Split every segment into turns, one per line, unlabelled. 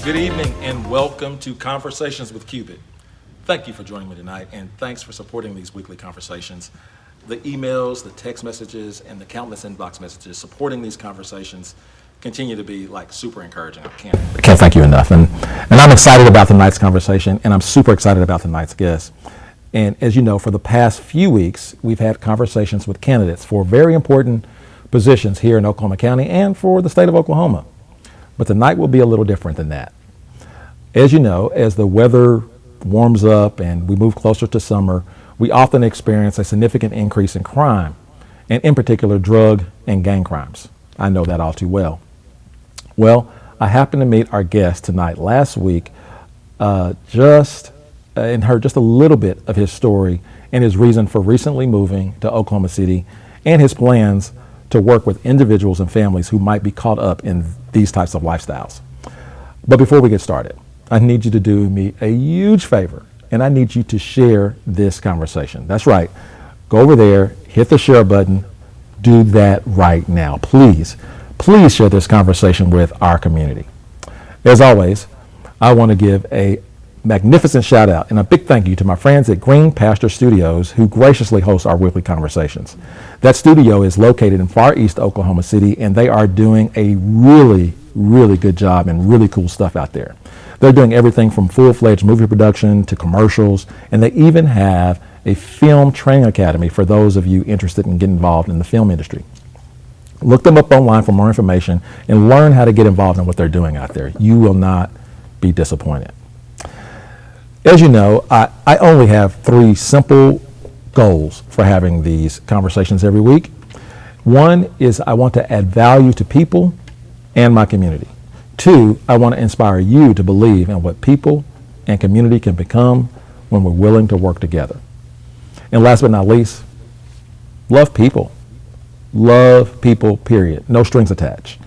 Good evening and welcome to Conversations with Cubit. Thank you for joining me tonight and thanks for supporting these weekly conversations. The emails, the text messages, and the countless inbox messages supporting these conversations continue to be like super encouraging. I can't thank you enough. And I'm excited about tonight's conversation, and I'm super excited about tonight's guest. And as you know, for the past few weeks, we've had conversations with candidates for very important positions here in Oklahoma County and for the state of Oklahoma. But tonight will be a little different than that. As you know, as the weather warms up and we move closer to summer, we often experience a significant increase in crime, and in particular drug and gang crimes. I know that all too well. Well, I happened to meet our guest tonight last week and heard just a little bit of his story and his reason for recently moving to Oklahoma City and his plans to work with individuals and families who might be caught up in these types of lifestyles. But before we get started, I need you to do me a huge favor, and I need you to share this conversation. That's right. Go over there, hit the share button, do that right now. Please share this conversation with our community. As always, I want to give a magnificent shout out and a big thank you to my friends at Green Pasture Studios who graciously host our weekly conversations. That studio is located in Far East Oklahoma City, and they are doing a really, really good job and really cool stuff out there. They're doing everything from full-fledged movie production to commercials, and they even have a film training academy for those of you interested in getting involved in the film industry. Look them up online for more information and learn how to get involved in what they're doing out there. You will not be disappointed. As you know, I only have 3 simple goals for having these conversations every week. One is I want to add value to people and my community. 2, I want to inspire you to believe in what people and community can become when we're willing to work together. And last but not least, love people. Love people, period. No strings attached.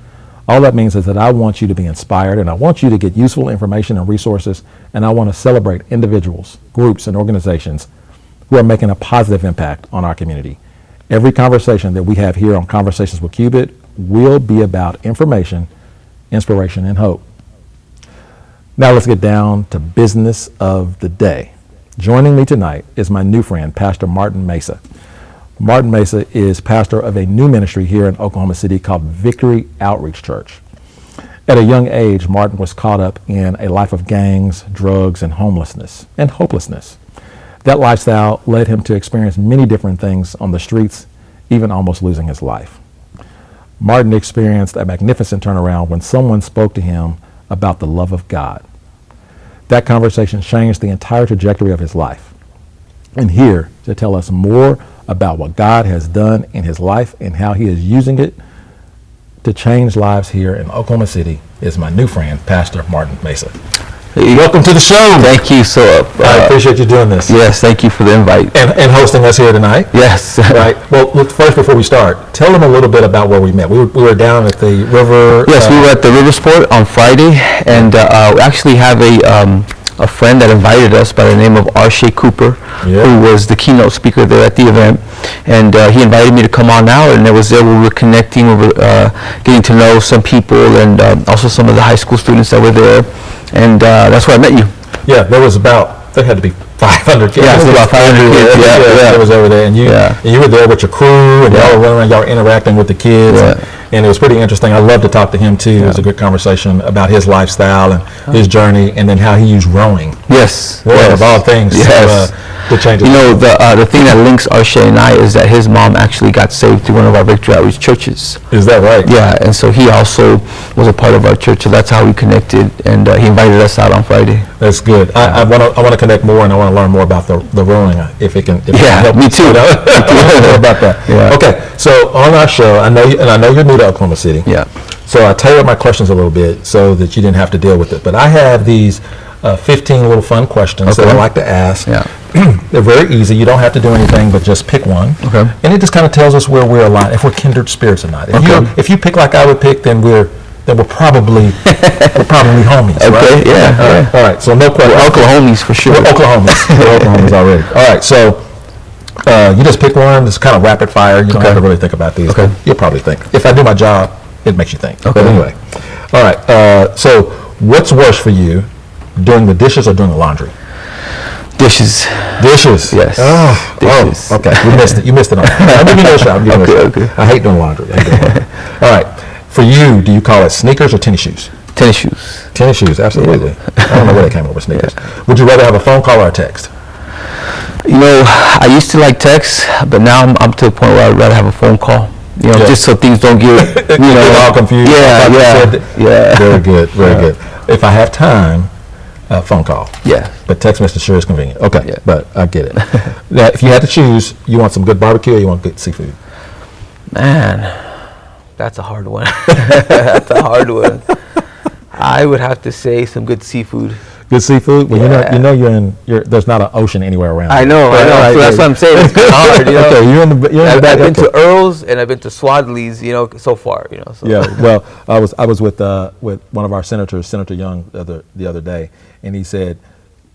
All that means is that I want you to be inspired, and I want you to get useful information and resources, and I want to celebrate individuals, groups, and organizations who are making a positive impact on our community. Every conversation that we have here on Conversations with Cubit will be about information, inspiration, and hope. Now let's get down to business of the day. Joining me tonight is my new friend, Pastor Martin Meza. Martin Meza is pastor of a new ministry here in Oklahoma City called Victory Outreach Church. At a young age, Martin was caught up in a life of gangs, drugs, and homelessness, and hopelessness. That lifestyle led him to experience many different things on the streets, even almost losing his life. Martin experienced a magnificent turnaround when someone spoke to him about the love of God. That conversation changed the entire trajectory of his life. And here to tell us more about what God has done in his life and how he is using it to change lives here in Oklahoma City is my new friend, Pastor Martin Meza. Hey, welcome to the show.
Thank you.
I appreciate you doing this.
Yes, thank you for the invite.
And hosting us here tonight.
Yes.
Right. Well, look, first, before we start, tell them a little bit about where we met. We were down at the river.
Yes, we were at the River Sport on Friday, and we actually have a friend that invited us by the name of R. Cooper, who was the keynote speaker there at the event. And he invited me to come on out, and it was there we were connecting, we were getting to know some people, and also some of the high school students that were there. And that's where I met you.
Yeah, there had to be 500 kids.
Yeah, about 500 kids.
Yeah, it was over there. And you were there with your crew, and y'all were running around, y'all were interacting with the kids. And it was pretty interesting. I love to talk to him, too. It was a good conversation about his lifestyle and his journey, and then how he used rowing.
Yes.
Of all things.
Yes.
To change it.
You know, the thing that links Arshay and I is that his mom actually got saved through one of our Victory Outreach churches.
Is that right?
Yeah, and so he also was a part of our church, so that's how we connected, and he invited us out on Friday.
That's good. I want to connect more, and I want to learn more about the rowing, if it can help
me too.
More about that. Yeah. Okay, so on our show, I know you're new to Oklahoma City.
Yeah.
So I tailored my questions a little bit so that you didn't have to deal with it. But I have these 15 little fun questions that I like to ask.
Yeah.
They're very easy. You don't have to do anything but just pick one.
Okay.
And it just kind of tells us where we're aligned, if we're kindred spirits or not. If you pick like I would pick, then we're probably homies.
Okay.
Right?
Yeah.
All right. So no question.
We're Oklahomies for sure.
We're Oklahomies already. All right. So you just pick one. It's kind of rapid fire. You don't have to really think about these.
Okay.
You'll probably think. If I do my job, it makes you think.
Okay.
But anyway. All right. So
What's worse for you, doing the dishes or doing the laundry?
Dishes.
Dishes.
Yes. Dishes.
Oh, okay. You missed it. You missed it. I'm giving you a shot.
Okay.
I hate doing laundry. All right. For you, do you call it sneakers or tennis shoes?
Tennis shoes.
Tennis shoes, absolutely.
Yeah.
I don't know where they came up with sneakers. Would you rather have a phone call or a text?
You know, I used to like text, but now I'm to the point where I'd rather have a phone call. You know, just so things don't get, you know,
all confused.
Yeah.
Very good. Good. If I have time, phone call.
Yeah.
But text message sure is convenient. Okay,
Yeah.
but I get it. Now, if you had to choose, you want some good barbecue or you want good seafood?
Man, that's a hard one. That's a hard one. I would have to say some good seafood.
Good seafood? Well,
Yeah.
there's not an ocean anywhere around.
I know.
Right,
So that's what I'm saying. It's kind of hard, you know.
Okay, you're in the back.
I've been
okay.
to Earl's and I've been to Swadley's, you know, so far, you know. So.
Yeah, well, I was with one of our senators, Senator Young, the other day, and he said,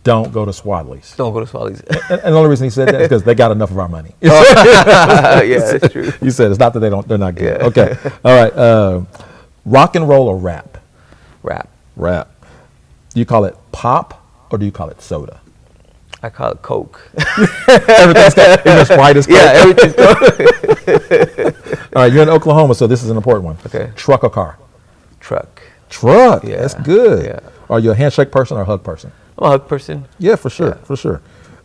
"Don't go to Swadley's."
Don't go to Swadley's.
And the only reason he said that is because they got enough of our money.
Yeah, that's true.
You said it's not that they're not good.
Yeah.
Okay, all right. Rock and roll or rap?
Rap.
Rap. Do you call it pop or do you call it soda?
I call it Coke.
Everything's got even Sprite is Coke.
Yeah, everything's Coke.
All right, you're in Oklahoma, so this is an important one.
Okay.
Truck or car?
Truck.
Truck.
Yeah.
That's good.
Yeah.
Are you a handshake person or a hug person?
I'm a hug person.
Yeah, for sure.
Yeah.
For sure.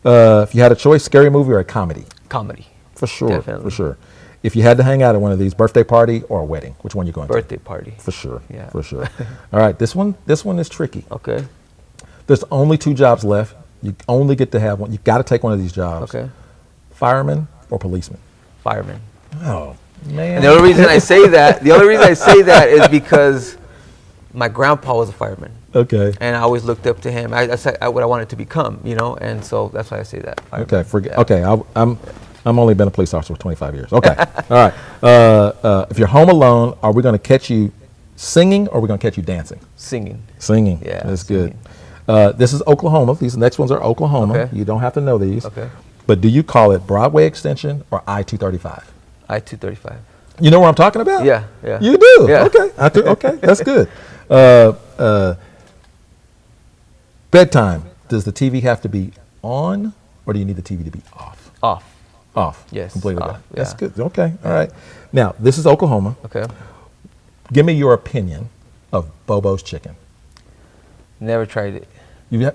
If you had a choice, scary movie or a comedy?
Comedy.
For sure.
Definitely.
For sure. If you had to hang out at one of these, birthday party or a wedding, which one you going
Birthday party.
to? For sure.
Yeah.
For sure. All right, this one is tricky.
Okay.
There's only 2 jobs left. You only get to have one. You got to take one of these jobs.
Okay.
Fireman or policeman?
Fireman.
Oh, man.
And the only reason I say that, is because my grandpa was a fireman.
Okay.
And I always looked up to him. That's what I wanted to become, you know, and so that's why I say that. Fireman.
Okay. Forget.
Yeah.
Okay. I'm only been a police officer for 25 years. Okay. All right. If you're home alone, are we going to catch you singing or are we going to catch you dancing?
Singing.
Singing.
Yeah,
That's
singing.
good. This is Oklahoma. These next ones are Oklahoma.
Okay.
You don't have to know these.
Okay.
But do you call it Broadway Extension or I-235?
I-235.
You know what I'm talking about?
Yeah.
You do?
Yeah.
Okay. Okay. That's good. Bedtime. Does the TV have to be on or do you need the TV to be off?
Off.
Off.
Yes,
Completely
off,
off. That's
yeah.
good. Okay. All right. Now, this is Oklahoma.
Okay.
Give me your opinion of Bobo's chicken.
Never tried it.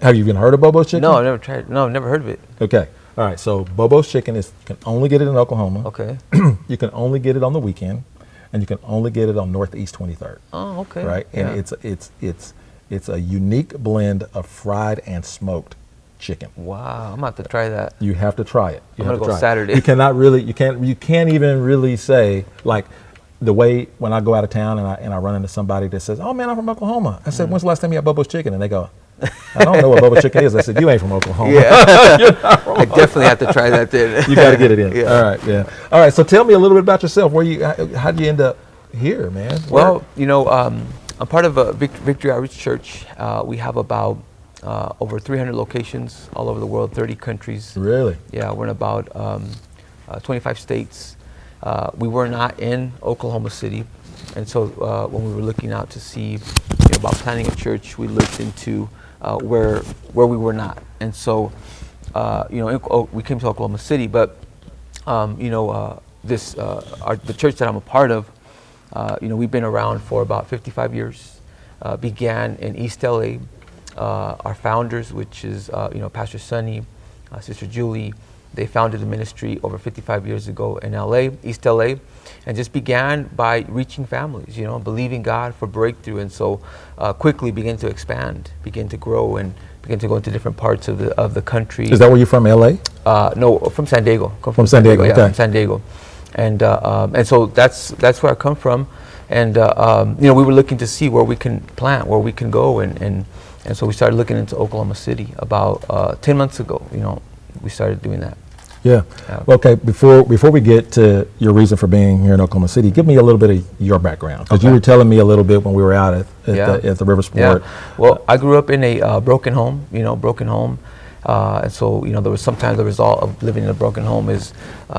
Have you even heard of Bobo's chicken?
No, I've never tried it. No, I've never heard of it.
Okay. All right. So Bobo's chicken you can only get it in Oklahoma.
Okay.
You can only get it on the weekend, and you can only get it on Northeast 23rd.
Oh, okay.
Right. And
Yeah.
it's a unique blend of fried and smoked chicken.
Wow, I'm about to try that.
You have to try it.
I'm gonna go Saturday.
You can't even really say like the way when I go out of town and I run into somebody that says, "Oh man, I'm from Oklahoma." I said, "When's the last time you had Bobo's chicken?" And they go, "I don't know what Bobo's chicken is." I said, "You ain't from Oklahoma."
Yeah. I definitely have to try that then.
You got to get it in.
Yeah.
All right, yeah. All right. So tell me a little bit about yourself. How did you end up here, man?
Well, you know, I'm part of a Victory Outreach Church. We have about over 300 locations all over the world, 30 countries.
Really?
Yeah, we're in about 25 states. We were not in Oklahoma City, and so when we were looking out to see about planning a church, we looked into where we were not, and so we came to Oklahoma City. But the church that I'm a part of, we've been around for about 55 years. Began in East LA. Our founders, which is Pastor Sonny, Sister Julie, they founded the ministry over 55 years ago in LA, East LA, and just began by reaching families, believing God for breakthrough, and so quickly began to expand, began to grow, and began to go into different parts of the country.
Is that where you're from, LA?
No, from San Diego. Come
From San Diego,
yeah,
okay.
from San Diego, and so that's where I come from, and we were looking to see where we can plant, where we can go, and so we started looking into Oklahoma City about 10 months ago. We started doing that.
Yeah.
Yeah.
Well, okay. Before we get to your reason for being here in Oklahoma City, give me a little bit of your background, because you were telling me a little bit when we were out at the River Sport.
Yeah. Well, I grew up in a broken home, And so, there was sometimes the result of living in a broken home is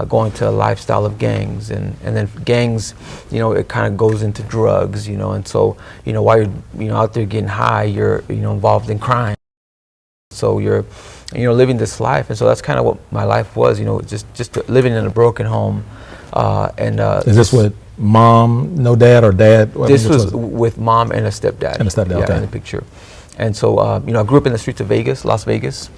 going to a lifestyle of gangs, and then gangs, it kind of goes into drugs, and so, while you're, out there getting high, you're, involved in crime. So you're, living this life, and so that's kind of what my life was, just living in a broken home.
Is this with mom, no dad, or dad?
This was with mom and a stepdad.
And a stepdad,
yeah,
okay.
in the picture. And so, I grew up in the streets of Las Vegas,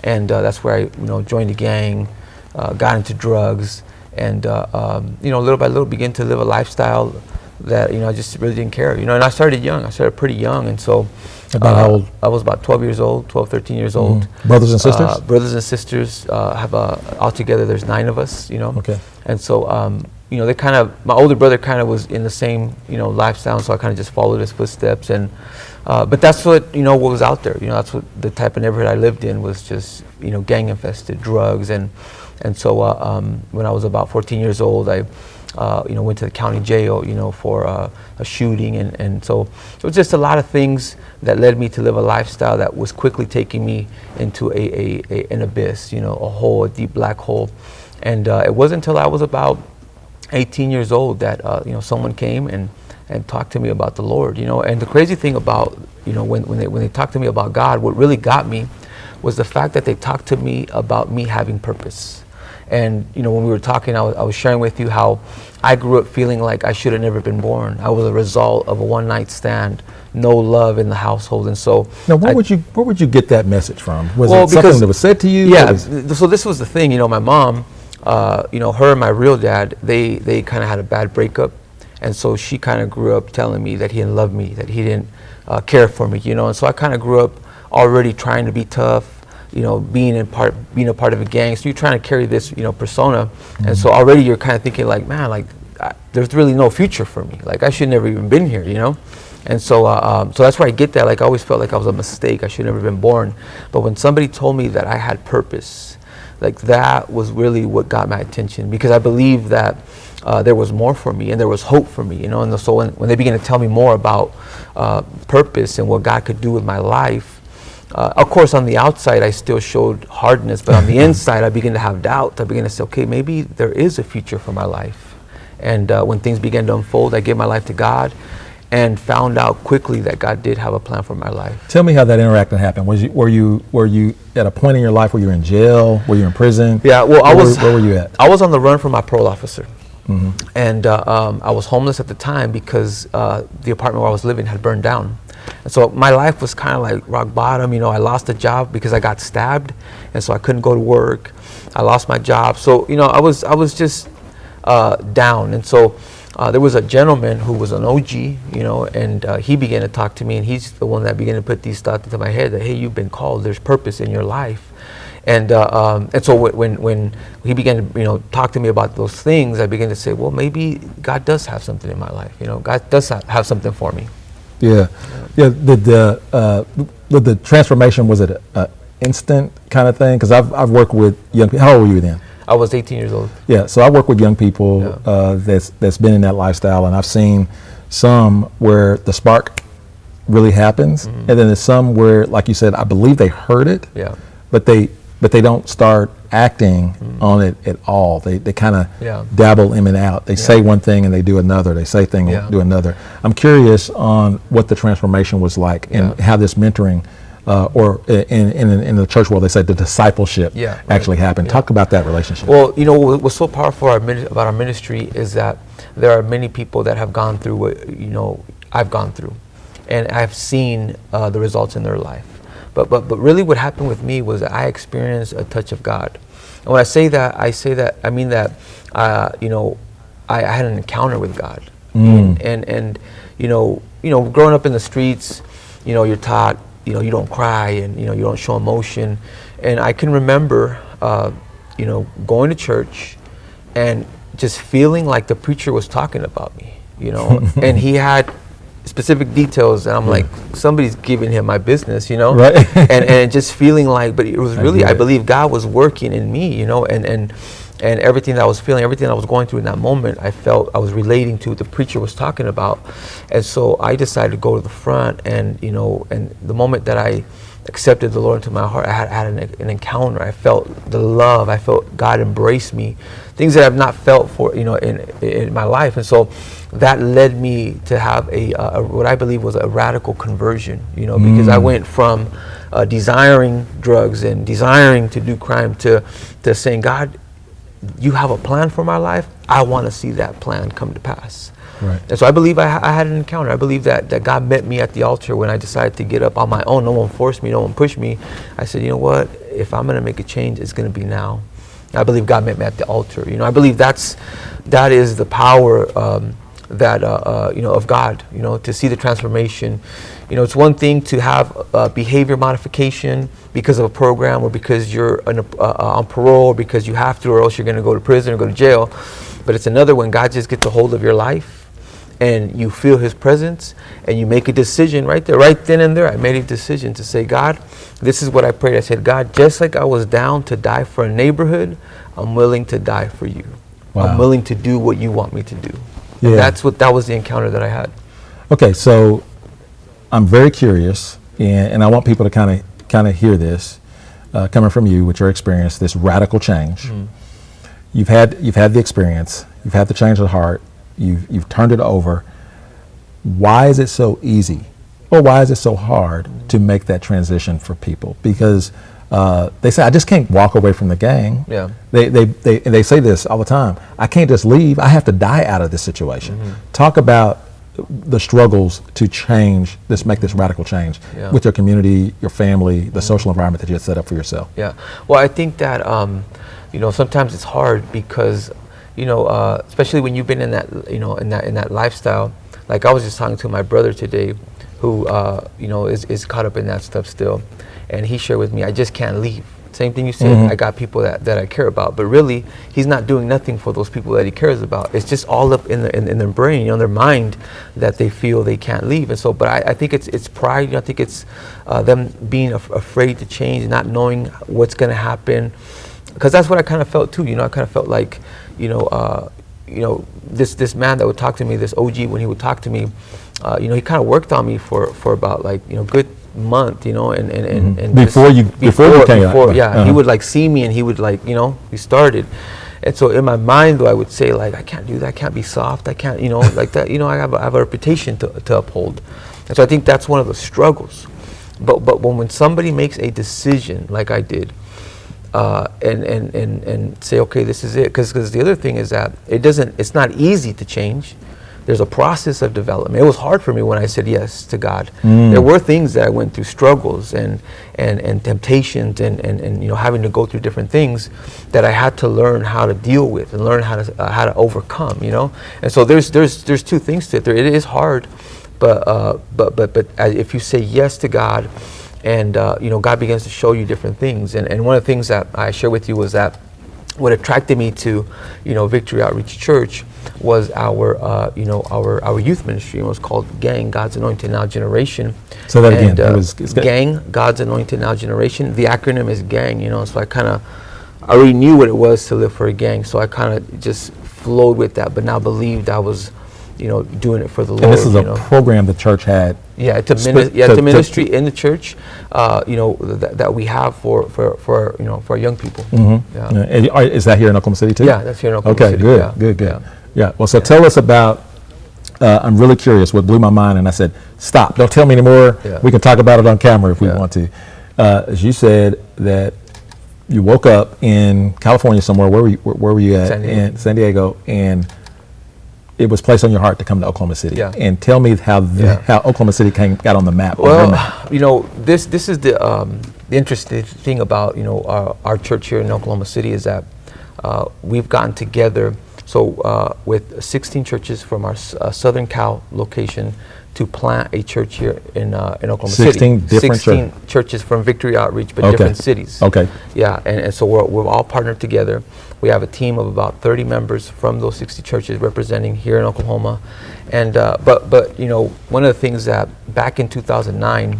and that's where I, joined the gang, got into drugs, and, little by little began to live a lifestyle that, I just really didn't care. And I started young. I started pretty young, and so.
About how old?
I was about 12 years old, 12, 13 years old.
Mm-hmm. Brothers and sisters?
Brothers and sisters, altogether there's 9 of us,
Okay.
And so, they kind of, my older brother kind of was in the same, lifestyle, so I kind of just followed his footsteps. And, but that's what, what was out there. That's what the type of neighborhood I lived in was just, gang infested, drugs. And so when I was about 14 years old, I, went to the county jail, for a shooting. And so it was just a lot of things that led me to live a lifestyle that was quickly taking me into an abyss, a hole, a deep black hole. And it wasn't until I was about 18 years old that, someone came and talked to me about the Lord, And the crazy thing about, when they talked to me about God, what really got me was the fact that they talked to me about me having purpose. And, when we were talking, I was sharing with you how I grew up feeling like I should have never been born. I was a result of a one-night stand, no love in the household. And so
now, where would you get that message from? Was
well,
it something that was said to you?
Yeah. So this was the thing, my mom, her and my real dad, they kind of had a bad breakup. And so she kind of grew up telling me that he didn't love me, that he didn't care for me, And so I kind of grew up already trying to be tough, being a part of a gang. So you're trying to carry this, persona. Mm-hmm. And so already you're kind of thinking like, man, like there's really no future for me. Like I should never even been here, And so, so that's where I get that. Like I always felt like I was a mistake. I should never been born. But when somebody told me that I had purpose, like that was really what got my attention, because I believe that there was more for me and there was hope for me, And so when they began to tell me more about purpose and what God could do with my life, of course, on the outside, I still showed hardness, but on the inside, I began to have doubt. I began to say, okay, maybe there is a future for my life. And when things began to unfold, I gave my life to God and found out quickly that God did have a plan for my life.
Tell me how that interaction happened. Were you at a point in your life where you were in jail? Were you in prison?
Yeah, well,
where were you at?
I was on the run from my parole officer.
Mm-hmm.
And I was homeless at the time because the apartment where I was living had burned down. And so my life was kind of like rock bottom. I lost a job because I got stabbed, and so I couldn't go to work. I lost my job. So, I was just down. And so there was a gentleman who was an OG, and he began to talk to me, and he's the one that began to put these thoughts into my head that, hey, you've been called. There's purpose in your life. And so when he began to talk to me about those things, I began to say, well, maybe God does have something in my life. God does have something for me.
Yeah. Did the transformation, was it a instant kind of thing? Because I've worked with young people. How old were you then?
I was 18 years old.
Yeah. So I work with young people that's been in that lifestyle, and I've seen some where the spark really happens, and then there's some where, like you said, I believe they heard it, but they don't start acting on it at all. They kind of dabble in and out. They say one thing and they do another. They say thing and do another. I'm curious on what the transformation was like and how this mentoring, or in the church world, they say the discipleship actually happened. Talk about that relationship.
Well, what's so powerful about our ministry is that there are many people that have gone through what I've gone through, and I've seen the results in their life. But really what happened with me was that I experienced a touch of God. And when I say that, I mean that, I had an encounter with God. And growing up in the streets, you're taught, you don't cry and, you don't show emotion. And I can remember, going to church and just feeling like the preacher was talking about me, and he had specific details, and I'm like, somebody's giving him my business,
Right.
and just feeling like, but it was really, I believe God was working in me, and everything that I was feeling, everything I was going through in that moment, I felt I was relating to what the preacher was talking about. And so I decided to go to the front, and and the moment that I accepted the Lord into my heart, I had an encounter. I felt the love. I felt God embrace me, things that I've not felt for, in my life. And so that led me to have a what I believe was a radical conversion, because I went from desiring drugs and desiring to do crime to saying, God, you have a plan for my life. I want to see that plan come to pass.
Right.
And so I believe I had an encounter. I believe that God met me at the altar when I decided to get up on my own. No one forced me, no one pushed me. I said, you know what? If I'm going to make a change, it's going to be now. I believe God met me at the altar. I believe that is the power of God, to see the transformation. It's one thing to have behavior modification because of a program, or because you're on parole, or because you have to, or else you're going to go to prison or go to jail. But it's another when God just gets a hold of your life and you feel his presence and you make a decision right there, right then and there. I made a decision to say, God, this is what I prayed. I said, God, just like I was down to die for a neighborhood, I'm willing to die for you.
Wow.
I'm willing to do what you want me to do.
Yeah.
And that was the encounter that I had.
Okay, so I'm very curious, and I want people to kind of hear this coming from you with your experience, this radical change. Mm-hmm. You've had the experience, you've had the change of heart, you've turned it over. Why is it so easy, or why is it so hard to make that transition for people? Because they say, I just can't walk away from the gang.
Yeah.
They say this all the time. I can't just leave. I have to die out of this situation. Mm-hmm. Talk about the struggles to change this, make this radical change with your community, your family, the social environment that you had set up for yourself.
Yeah. Well, I think that sometimes it's hard because especially when you've been in that in that lifestyle. Like I was just talking to my brother today, who is caught up in that stuff still, and he shared with me, I just can't leave. Same thing you said. Mm-hmm. I got people that I care about, but really he's not doing nothing for those people that he cares about. It's just all up in their brain, their mind, that they feel they can't leave. And so, but I think it's pride. I think it's them being afraid to change, not knowing what's going to happen. Because that's what I kind of felt too. I kind of felt like, this man that would talk to me, this OG, when he would talk to me, he kind of worked on me for about good month, and
before you came out.
Yeah, he would see me and he would we started. And so in my mind though, I would say I can't do that, I can't be soft, I can't, like that, I have a reputation to uphold. And so I think that's one of the struggles. But when somebody makes a decision like I did, and say, okay, this is it, because the other thing is that it's not easy to change. There's a process of development. It was hard for me when I said yes to God. There were things that I went through, struggles and temptations and having to go through different things that I had to learn how to deal with and learn how to overcome. And so there's two things to it. It is hard, but if you say yes to God, and God begins to show you different things. And one of the things that I share with you was that what attracted me to Victory Outreach Church was our youth ministry. It was called Gang, God's Anointed Now Generation.
So that again,
Gang, God's Anointed Now Generation. The acronym is Gang. So I already knew what it was to live for a gang. So I kind of just flowed with that, but now believed I was doing it for the Lord.
And this is a program the church had.
Yeah, it's a ministry in the church, that we have for our young people.
Mm-hmm. Yeah. And is that here in Oklahoma City too?
Yeah, that's here in Oklahoma City.
Okay, good. Yeah. Well, so tell us about. I'm really curious. What blew my mind, and I said, "Stop! Don't tell me anymore. Yeah. We can talk about it on camera if we want to." As you said that you woke up in California somewhere. Where were you at? In San Diego, and it was placed on your heart to come to Oklahoma City. Yeah. And tell me how Oklahoma City got on the map.
Well, this is the interesting thing about our church here in Oklahoma City is that we've gotten together with 16 churches from our Southern Cal location to plant a church here in Oklahoma City.
16
churches from Victory Outreach, but different cities.
Okay.
Yeah, and so we're all partnered together. We have a team of about 30 members from those 60 churches representing here in Oklahoma. And but one of the things that back in 2009,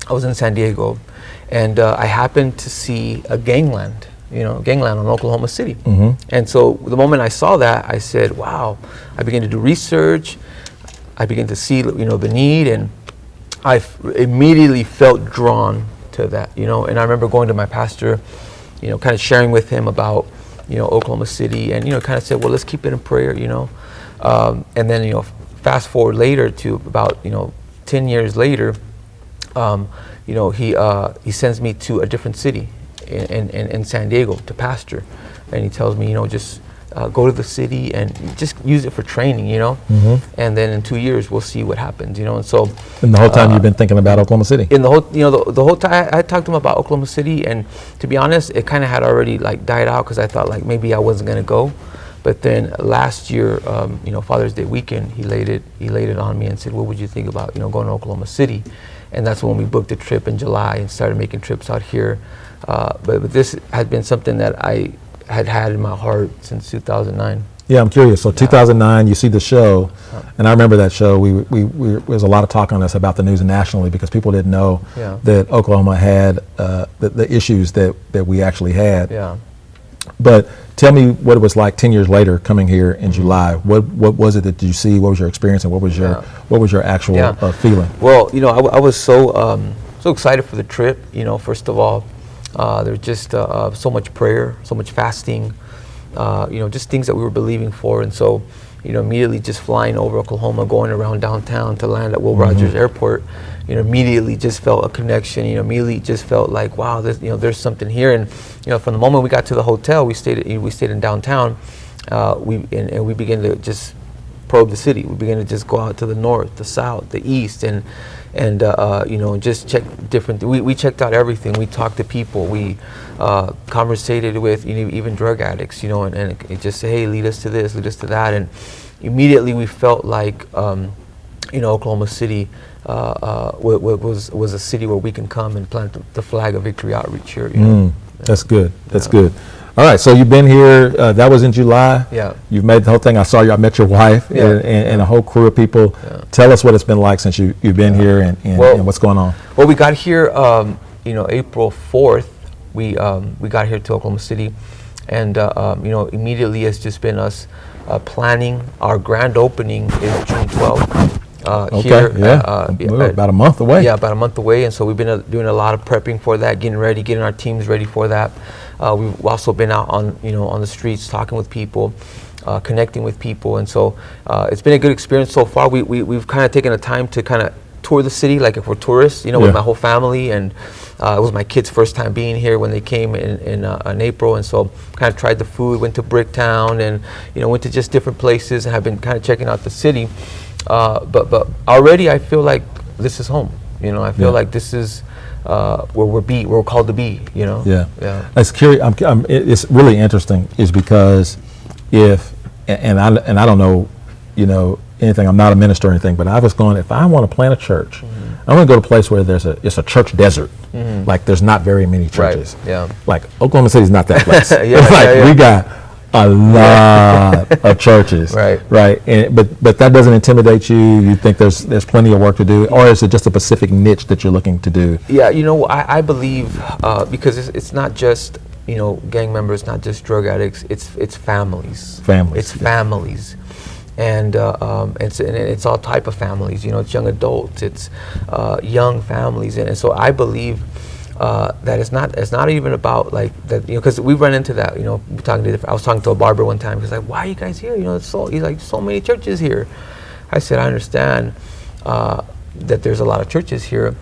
I was in San Diego, and I happened to see a gangland on Oklahoma City. Mm-hmm. And so the moment I saw that, I said, wow. I began to do research. I began to see the need, and I immediately felt drawn to that, you know. And I remember going to my pastor, you know, kind of sharing with him about, you know, Oklahoma City, and, you know, kind of said, well, let's keep it in prayer, you know. And then, you know, fast forward later to about, you know, 10 years later, you know, he sends me to a different city in San Diego to pastor. And he tells me, you know, just go to the city and just use it for training, you know. And then in 2 years, we'll see what happens, you know. And so.
And the whole time you've been thinking about Oklahoma City?
In the whole, you know, the whole time I talked to him about Oklahoma City, and to be honest, it kind of had already like died out because I thought like maybe I wasn't gonna go. But then last year, you know, Father's Day weekend, he laid it on me and said, what would you think about, you know, going to Oklahoma City? And that's when we booked a trip in July and started making trips out here. But this had been something that I had in my heart since 2009.
Yeah, I'm curious. So 2009, you see the show, and I remember that show. There was a lot of talk on this about the news nationally because people didn't know that Oklahoma had the issues that we actually had.
Yeah.
But tell me what it was like 10 years later coming here in July. What was it that you see? What was your experience, and what was your actual feeling?
Well, you know, I was so excited for the trip. You know, first of all, there's just so much prayer, so much fasting. You know, just things that we were believing for, and so, you know, immediately just flying over Oklahoma, going around downtown to land at Will Rogers Airport, you know, immediately just felt a connection. You know, immediately just felt like, wow, you know, there's something here. And you know, from the moment we got to the hotel, we stayed in downtown. We began to just probe the city. We began to just go out to the north, the south, the east, and you know, just check different. We checked out everything. We talked to people. We conversated with, you know, even drug addicts. You know, and it just say, hey, lead us to this, lead us to that, and immediately we felt like, you know, Oklahoma City was a city where we can come and plant the flag of Victory Outreach here. You know?
That's good. That's good. All right, so you've been here. That was in July.
Yeah.
You've made the whole thing. I saw you. I met your wife and a whole crew of people.
Yeah.
Tell us what it's been like since you've been here and what's going on.
Well, we got here, you know, April 4th. We got here to Oklahoma City, and you know, immediately it's just been us planning. Our grand opening is June 12th. Here,
about a month away.
Yeah, about a month away, and so we've been doing a lot of prepping for that, getting ready, getting our teams ready for that. We've also been out on the streets, talking with people, connecting with people, and so it's been a good experience so far. We've kind of taken a time to kind of tour the city, like if we're tourists, you know, with my whole family, and it was my kids' first time being here when they came in April, and so kind of tried the food, went to Bricktown, and you know, went to just different places, and have been kind of checking out the city. But already I feel like this is home. You know, I feel like this is where we're called to be. You know.
Yeah. It's curious. It's really interesting, is because I don't know, you know, anything. I'm not a minister or anything, but I was going, if I want to plant a church, I want to go to a place where it's a church desert. Like there's not very many churches.
Right. Yeah.
Like Oklahoma City's not that place. We got a lot of churches, right? And but that doesn't intimidate you. You think there's plenty of work to do, or is it just a specific niche that you're looking to do?
Yeah, you know, I believe because it's not just, you know, gang members, not just drug addicts. It's families. It's families. And it's all type of families. You know, it's young adults. It's young families, and so I believe. That it's not even about like that, you know, because we run into that, you know, I was talking to a barber one time. He's like, why are you guys here? You know, he's like, so many churches here. I said, I understand that there's a lot of churches here,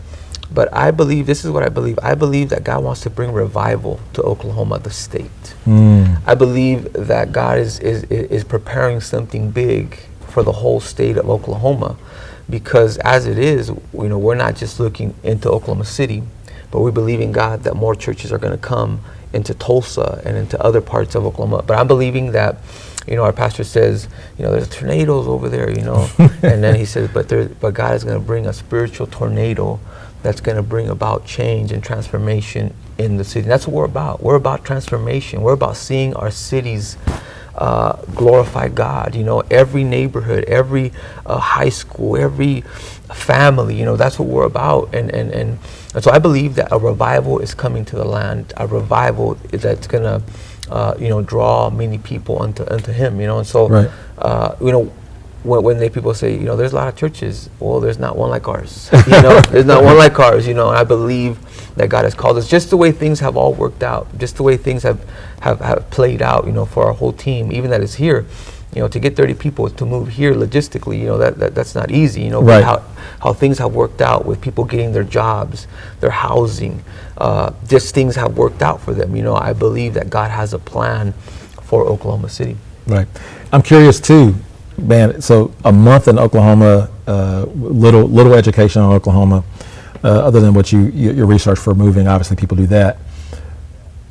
but I believe, this is what I believe. I believe that God wants to bring revival to Oklahoma, the state. I believe that God is preparing something big for the whole state of Oklahoma, because as it is, you know, we're not just looking into Oklahoma City, but we believe in God that more churches are going to come into Tulsa and into other parts of Oklahoma. But I'm believing that, you know, our pastor says, you know, there's tornadoes over there, you know, and then he says, but God is going to bring a spiritual tornado that's going to bring about change and transformation in the city. And that's what we're about. We're about transformation. We're about seeing our cities glorify God. You know, every neighborhood, every high school, every family, you know, that's what we're about. And so I believe that a revival is coming to the land, a revival that's going to, you know, draw many people unto Him, you know. And so, you know, when people say, you know, there's a lot of churches, well, there's not one like ours. You know, there's not one like ours, you know. And I believe that God has called us. Just the way things have all worked out, just the way things have played out, for our whole team, even that is here. To get 30 people to move here logistically, that's not easy,
Right.
But how things have worked out with people getting their jobs, their housing, just things have worked out for them. I believe that God has a plan for Oklahoma City.
Right. I'm curious too, man. So a month in Oklahoma, little education on Oklahoma, other than what your research for moving. Obviously, people do that.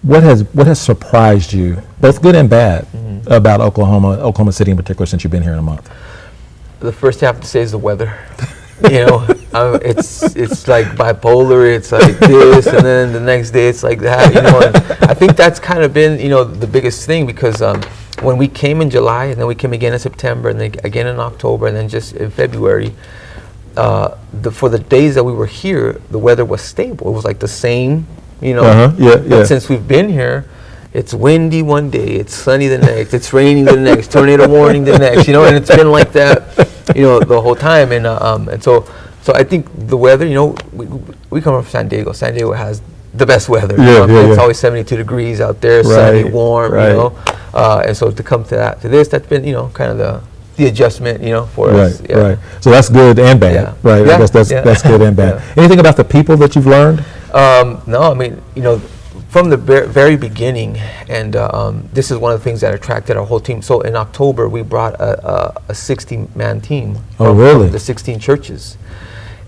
What has surprised you, both good and bad, about Oklahoma City in particular, since you've been here in a month?
The first thing I have to say is the weather. It's like bipolar. It's like this, and then the next day it's like that. And I think that's kind of been the biggest thing, because when we came in July, and then we came again in September, and then again in October, and then just in February, for the days that we were here, the weather was stable. It was like the same, But since we've been here, it's windy one day, it's sunny the next, it's raining the next, tornado warning the next, and it's been like that, the whole time. And so I think the weather, we come from San Diego. San Diego has the best weather. It's always 72 degrees out there, sunny, warm, and so to come to this, that's been, kind of the adjustment, for us.
Right. So that's good and bad, right?
Yeah.
I guess that's good and bad. Anything about the people that you've learned?
No, I mean, from the very beginning, and this is one of the things that attracted our whole team. So in October, we brought a 60-man team from the 16 churches,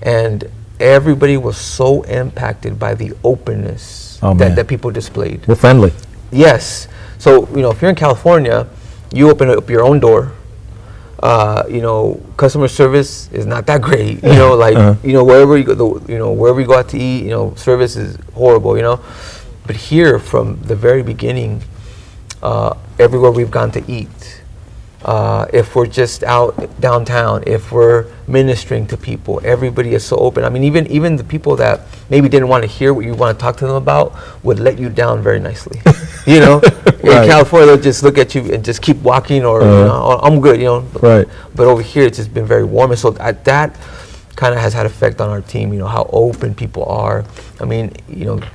and everybody was so impacted by the openness that people displayed.
We're friendly.
Yes. So if you're in California, you open up your own door. Customer service is not that great. Wherever you go, wherever you go out to eat, service is horrible. But here, from the very beginning, everywhere we've gone to eat, if we're just out downtown, if we're ministering to people, everybody is so open. I mean, even the people that maybe didn't want to hear what you want to talk to them about would let you down very nicely. In California, they'll just look at you and just keep walking, or I'm good.
Right.
But over here, it's just been very warm, and so that kind of has had effect on our team. How open people are. I mean,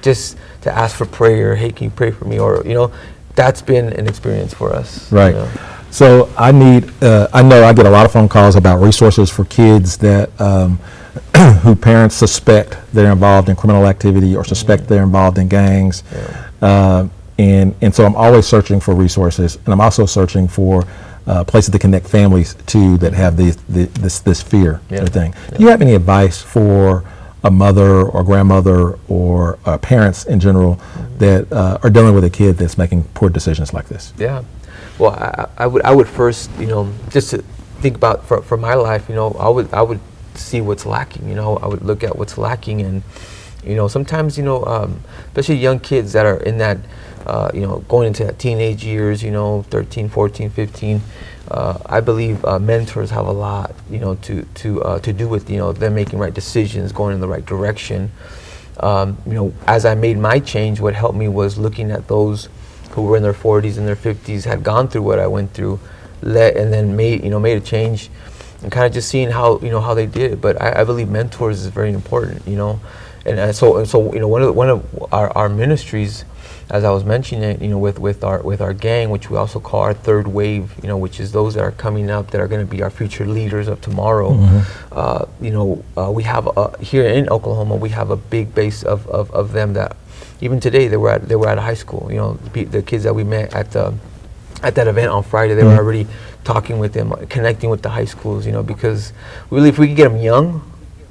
just to ask for prayer. Hey, can you pray for me? Or that's been an experience for us.
Right. So I know I get a lot of phone calls about resources for kids that who parents suspect they're involved in criminal activity or suspect they're involved in gangs. And so I'm always searching for resources, and I'm also searching for places to connect families to that have this fear sort of thing. Do you have any advice for a mother or grandmother or parents in general that are dealing with a kid that's making poor decisions like this?
Yeah. Well, I would first, just to think about for my life, I would see what's lacking. I would look at what's lacking, and sometimes especially young kids that are in that going into that teenage years, 13, 14, 15. I believe mentors have a lot, to do with them making right decisions, going in the right direction. As I made my change, what helped me was looking at those who were in their 40s and their 50s, had gone through what I went through, and then made a change, and kind of just seeing how they did it. But I believe mentors is very important, and so one of our ministries, as I was mentioning, with our gang, which we also call our third wave, which is those that are coming up that are going to be our future leaders of tomorrow. We have here in Oklahoma, we have a big base of them that even today they were at a high school. The kids that we met at that event on Friday, they were already talking with them, connecting with the high schools. Because really, if we can get them young,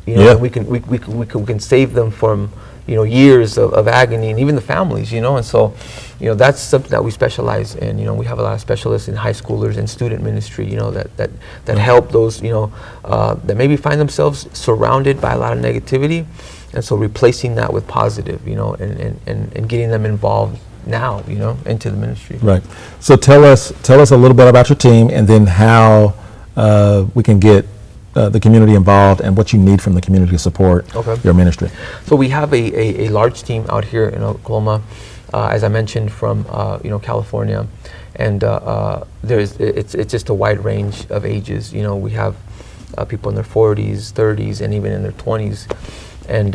we can save them from years of agony, and even the families, and so, that's something that we specialize in. We have a lot of specialists in high schoolers and student ministry, that help those, that maybe find themselves surrounded by a lot of negativity, and so replacing that with positive, and getting them involved now, into the ministry.
Right. So tell us a little bit about your team, and then how we can get the community involved, and what you need from the community to support your ministry.
So we have a large team out here in Oklahoma, as I mentioned, from California, and it's just a wide range of ages. We have people in their 40s, 30s, and even in their 20s. And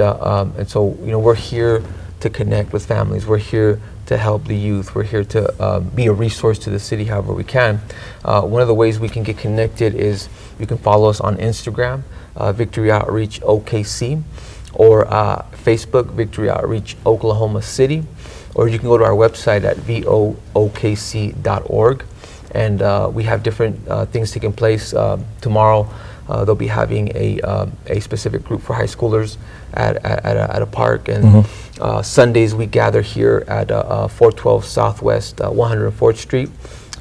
so, we're here to connect with families. We're here to help the youth. We're here to be a resource to the city however we can. One of the ways we can get connected is you can follow us on Instagram, Victory Outreach OKC, or Facebook, Victory Outreach Oklahoma City, or you can go to our website at vookc.org. And we have different things taking place. Tomorrow, they'll be having a specific group for high schoolers at a park. And Sundays, we gather here at 412 Southwest 104th Street.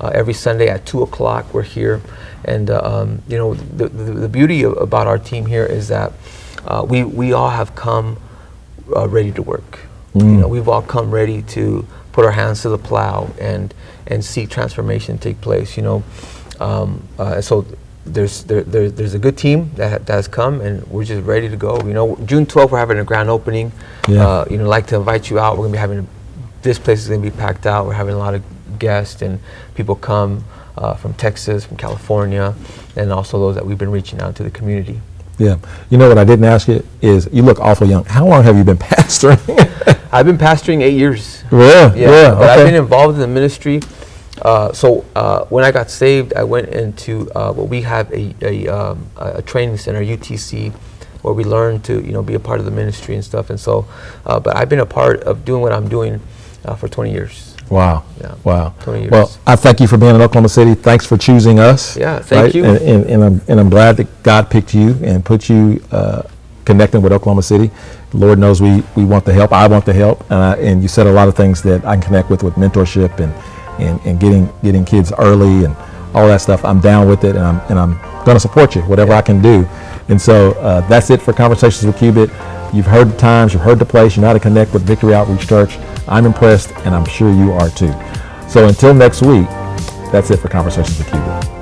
Every Sunday at 2 o'clock, we're here. And the beauty about our team here is that we all have come ready to work. We've all come ready to put our hands to the plow and see transformation take place. So there's a good team that has come, and we're just ready to go. June 12th we're having a grand opening.
Yeah.
Like to invite you out. We're gonna be having this place is gonna be packed out. We're having a lot of guests and people come from Texas, from California, and also those that we've been reaching out to the community.
Yeah. What I didn't ask you is, you look awful young. How long have you been pastoring?
I've been pastoring 8 years.
Yeah.
But I've
Okay.
been involved in the ministry. So when I got saved, I went into what we have a training center, UTC, where we learn to be a part of the ministry and stuff. And so, but I've been a part of doing what I'm doing for 20 years.
Wow.
Yeah.
Wow.
20 years.
Well, I thank you for being in Oklahoma City. Thanks for choosing us.
Yeah, thank you.
And I'm glad that God picked you and put you connecting with Oklahoma City. Lord knows we want the help. I want the help. And you said a lot of things that I can connect with mentorship and getting kids early and all that stuff. I'm down with it, and I'm going to support you, whatever I can do. And so that's it for Conversations with Cubit. You've heard the times, you've heard the place, you know how to connect with Victory Outreach Church. I'm impressed, and I'm sure you are too. So until next week, that's it for Conversations with Cubit.